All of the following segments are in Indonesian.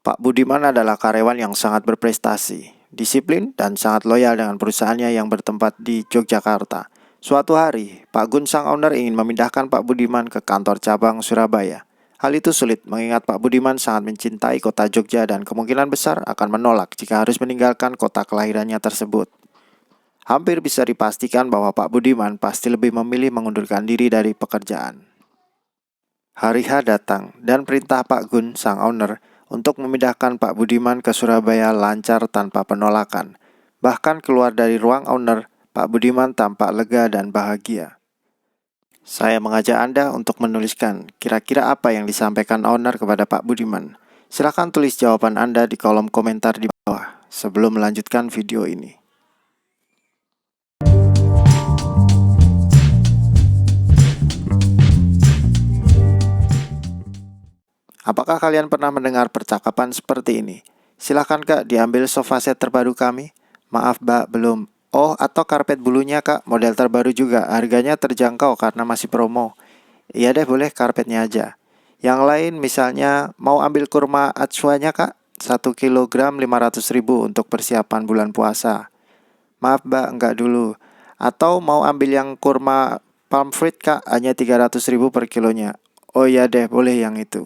Pak Budiman adalah karyawan yang sangat berprestasi, disiplin, dan sangat loyal dengan perusahaannya yang bertempat di Yogyakarta. Suatu hari, Pak Gun sang owner ingin memindahkan Pak Budiman ke kantor cabang Surabaya. Hal itu sulit mengingat Pak Budiman sangat mencintai kota Jogja dan kemungkinan besar akan menolak jika harus meninggalkan kota kelahirannya tersebut. Hampir bisa dipastikan bahwa Pak Budiman pasti lebih memilih mengundurkan diri dari pekerjaan. Hari H datang dan perintah Pak Gun sang owner untuk memindahkan Pak Budiman ke Surabaya lancar tanpa penolakan. Bahkan keluar dari ruang owner, Pak Budiman tampak lega dan bahagia. Saya mengajak Anda untuk menuliskan kira-kira apa yang disampaikan owner kepada Pak Budiman. Silakan tulis jawaban Anda di kolom komentar di bawah sebelum melanjutkan video ini. Apakah kalian pernah mendengar percakapan seperti ini? Silahkan Kak, diambil sofa set terbaru kami. Maaf Mbak, belum. Oh, atau karpet bulunya Kak, model terbaru juga. Harganya terjangkau karena masih promo. Iya deh, boleh karpetnya aja. Yang lain misalnya, mau ambil kurma atswanya Kak? 1 kilogram 500.000 untuk persiapan bulan puasa. Maaf Mbak, enggak dulu. Atau mau ambil yang kurma palm fruit Kak, hanya 300.000 per kilonya. Oh iya deh, boleh yang itu.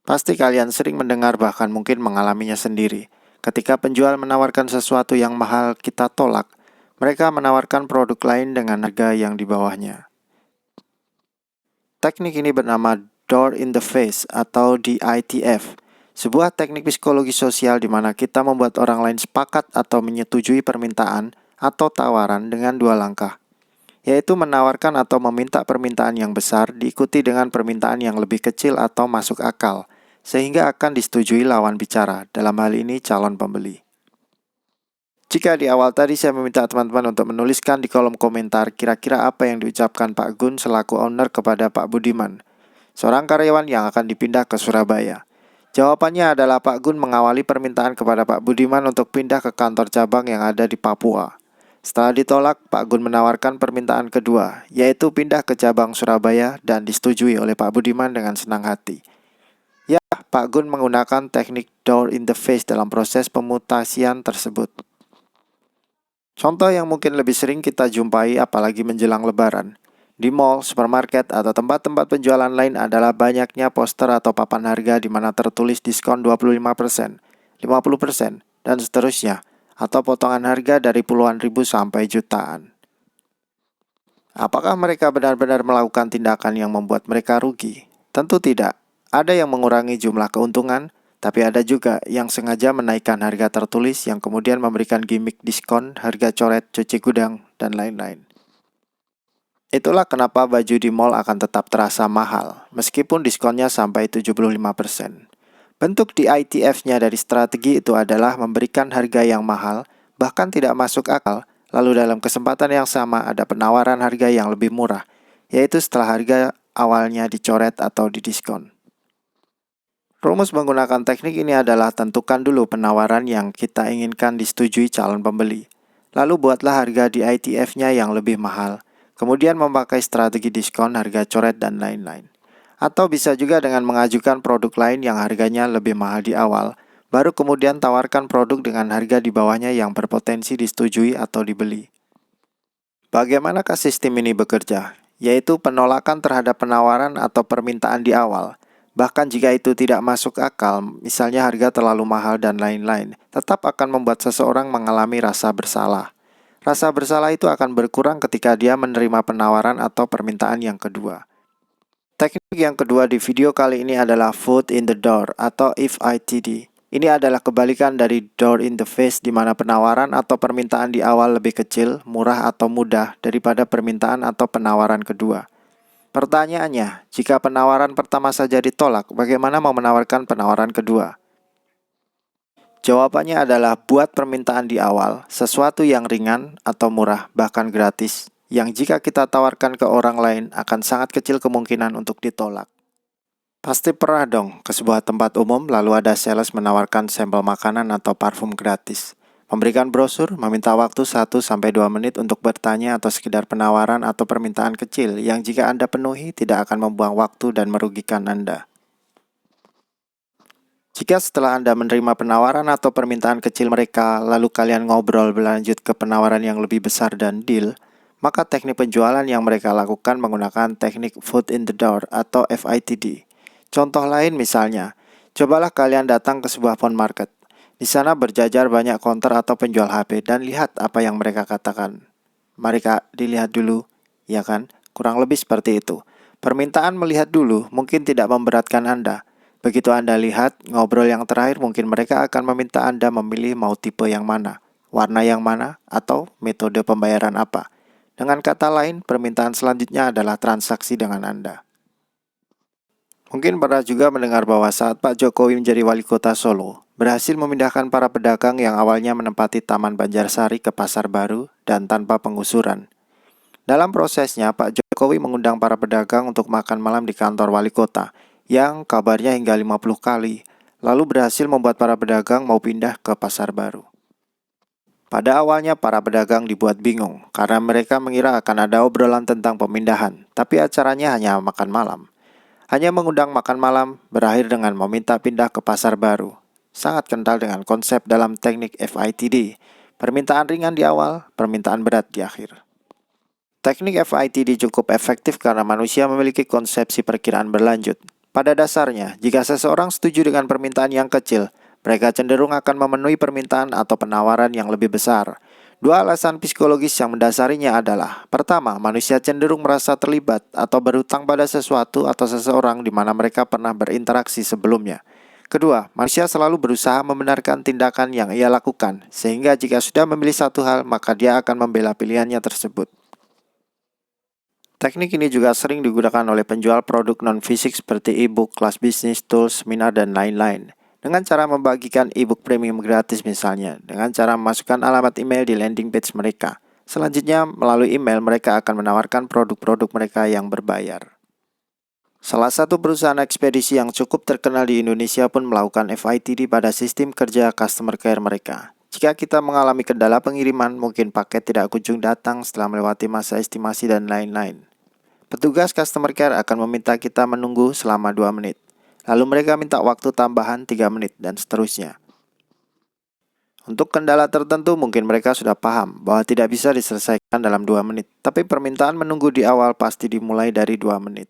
Pasti kalian sering mendengar bahkan mungkin mengalaminya sendiri. Ketika penjual menawarkan sesuatu yang mahal kita tolak, mereka menawarkan produk lain dengan harga yang di bawahnya. Teknik ini bernama Door in the Face atau DITF, sebuah teknik psikologi sosial di mana kita membuat orang lain sepakat atau menyetujui permintaan atau tawaran dengan dua langkah, yaitu menawarkan atau meminta permintaan yang besar diikuti dengan permintaan yang lebih kecil atau masuk akal, sehingga akan disetujui lawan bicara, dalam hal ini calon pembeli. Jika di awal tadi saya meminta teman-teman untuk menuliskan di kolom komentar kira-kira apa yang diucapkan Pak Gun selaku owner kepada Pak Budiman, seorang karyawan yang akan dipindah ke Surabaya. Jawabannya adalah Pak Gun mengawali permintaan kepada Pak Budiman untuk pindah ke kantor cabang yang ada di Papua. Setelah ditolak, Pak Gun menawarkan permintaan kedua, yaitu pindah ke cabang Surabaya dan disetujui oleh Pak Budiman dengan senang hati. Ya, Pak Gun menggunakan teknik door in the face dalam proses pemutasian tersebut. Contoh yang mungkin lebih sering kita jumpai apalagi menjelang lebaran. Di mall, supermarket, atau tempat-tempat penjualan lain adalah banyaknya poster atau papan harga di mana tertulis diskon 25%, 50%, dan seterusnya, atau potongan harga dari puluhan ribu sampai jutaan. Apakah mereka benar-benar melakukan tindakan yang membuat mereka rugi? Tentu tidak. Ada yang mengurangi jumlah keuntungan, tapi ada juga yang sengaja menaikkan harga tertulis yang kemudian memberikan gimmick diskon, harga coret, cuci gudang, dan lain-lain. Itulah kenapa baju di mall akan tetap terasa mahal, meskipun diskonnya sampai 75%. Bentuk DITF-nya dari strategi itu adalah memberikan harga yang mahal, bahkan tidak masuk akal, lalu dalam kesempatan yang sama ada penawaran harga yang lebih murah, yaitu setelah harga awalnya dicoret atau didiskon. Rumus menggunakan teknik ini adalah tentukan dulu penawaran yang kita inginkan disetujui calon pembeli. Lalu buatlah harga di ITF-nya yang lebih mahal, kemudian memakai strategi diskon, harga coret, dan lain-lain. Atau bisa juga dengan mengajukan produk lain yang harganya lebih mahal di awal, baru kemudian tawarkan produk dengan harga di bawahnya yang berpotensi disetujui atau dibeli. Bagaimanakah sistem ini bekerja? Yaitu penolakan terhadap penawaran atau permintaan di awal. Bahkan jika itu tidak masuk akal, misalnya harga terlalu mahal dan lain-lain, tetap akan membuat seseorang mengalami rasa bersalah. Rasa bersalah itu akan berkurang ketika dia menerima penawaran atau permintaan yang kedua. Teknik yang kedua di video kali ini adalah foot in the door atau FITD. Ini adalah kebalikan dari door in the face di mana penawaran atau permintaan di awal lebih kecil, murah atau mudah daripada permintaan atau penawaran kedua. Pertanyaannya, jika penawaran pertama saja ditolak, bagaimana mau menawarkan penawaran kedua? Jawabannya adalah buat permintaan di awal, sesuatu yang ringan atau murah, bahkan gratis, yang jika kita tawarkan ke orang lain akan sangat kecil kemungkinan untuk ditolak. Pasti pernah dong ke sebuah tempat umum lalu ada sales menawarkan sampel makanan atau parfum gratis. Memberikan brosur, meminta waktu 1-2 menit untuk bertanya atau sekedar penawaran atau permintaan kecil yang jika Anda penuhi tidak akan membuang waktu dan merugikan Anda. Jika setelah Anda menerima penawaran atau permintaan kecil mereka, lalu kalian ngobrol berlanjut ke penawaran yang lebih besar dan deal, maka teknik penjualan yang mereka lakukan menggunakan teknik foot in the door atau FITD. Contoh lain misalnya, cobalah kalian datang ke sebuah phone market. Di sana berjajar banyak counter atau penjual HP dan lihat apa yang mereka katakan. Mari Kak, dilihat dulu, ya kan? Kurang lebih seperti itu. Permintaan melihat dulu mungkin tidak memberatkan Anda. Begitu Anda lihat, ngobrol yang terakhir mungkin mereka akan meminta Anda memilih mau tipe yang mana, warna yang mana, atau metode pembayaran apa. Dengan kata lain, permintaan selanjutnya adalah transaksi dengan Anda. Mungkin pernah juga mendengar bahwa saat Pak Jokowi menjadi wali kota Solo, berhasil memindahkan para pedagang yang awalnya menempati Taman Banjarsari ke Pasar Baru dan tanpa penggusuran. Dalam prosesnya, Pak Jokowi mengundang para pedagang untuk makan malam di kantor wali kota, yang kabarnya hingga 50 kali, lalu berhasil membuat para pedagang mau pindah ke Pasar Baru. Pada awalnya para pedagang dibuat bingung, karena mereka mengira akan ada obrolan tentang pemindahan, tapi acaranya hanya makan malam. Hanya mengundang makan malam, berakhir dengan meminta pindah ke Pasar Baru. Sangat kental dengan konsep dalam teknik FITD, permintaan ringan di awal, permintaan berat di akhir. Teknik FITD cukup efektif karena manusia memiliki konsepsi perkiraan berlanjut. Pada dasarnya, jika seseorang setuju dengan permintaan yang kecil, mereka cenderung akan memenuhi permintaan atau penawaran yang lebih besar. Dua alasan psikologis yang mendasarinya adalah: pertama, manusia cenderung merasa terlibat atau berhutang pada sesuatu atau seseorang di mana mereka pernah berinteraksi sebelumnya. Kedua, manusia selalu berusaha membenarkan tindakan yang ia lakukan, sehingga jika sudah memilih satu hal, maka dia akan membela pilihannya tersebut. Teknik ini juga sering digunakan oleh penjual produk non-fisik seperti e-book, kelas bisnis, tools, seminar, dan lain-lain. Dengan cara membagikan e-book premium gratis misalnya, dengan cara memasukkan alamat email di landing page mereka. Selanjutnya, melalui email mereka akan menawarkan produk-produk mereka yang berbayar. Salah satu perusahaan ekspedisi yang cukup terkenal di Indonesia pun melakukan FITD pada sistem kerja customer care mereka. Jika kita mengalami kendala pengiriman, mungkin paket tidak kunjung datang setelah melewati masa estimasi dan lain-lain. Petugas customer care akan meminta kita menunggu selama 2 menit. Lalu mereka minta waktu tambahan 3 menit dan seterusnya. Untuk kendala tertentu mungkin mereka sudah paham bahwa tidak bisa diselesaikan dalam 2 menit. Tapi permintaan menunggu di awal pasti dimulai dari 2 menit.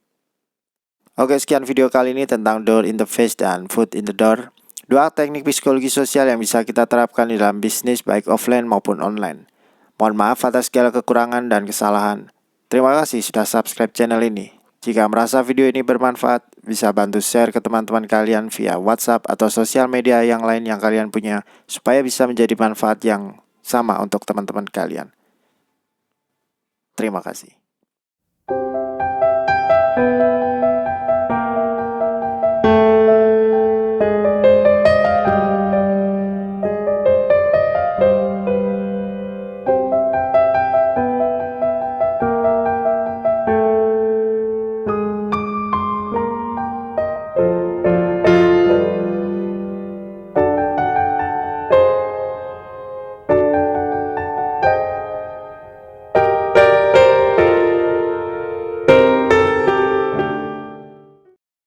Oke, sekian video kali ini tentang door in the face dan foot in the door. Dua teknik psikologi sosial yang bisa kita terapkan di dalam bisnis baik offline maupun online. Mohon maaf atas segala kekurangan dan kesalahan. Terima kasih sudah subscribe channel ini. Jika merasa video ini bermanfaat, bisa bantu share ke teman-teman kalian via WhatsApp atau sosial media yang lain yang kalian punya, supaya bisa menjadi manfaat yang sama untuk teman-teman kalian. Terima kasih.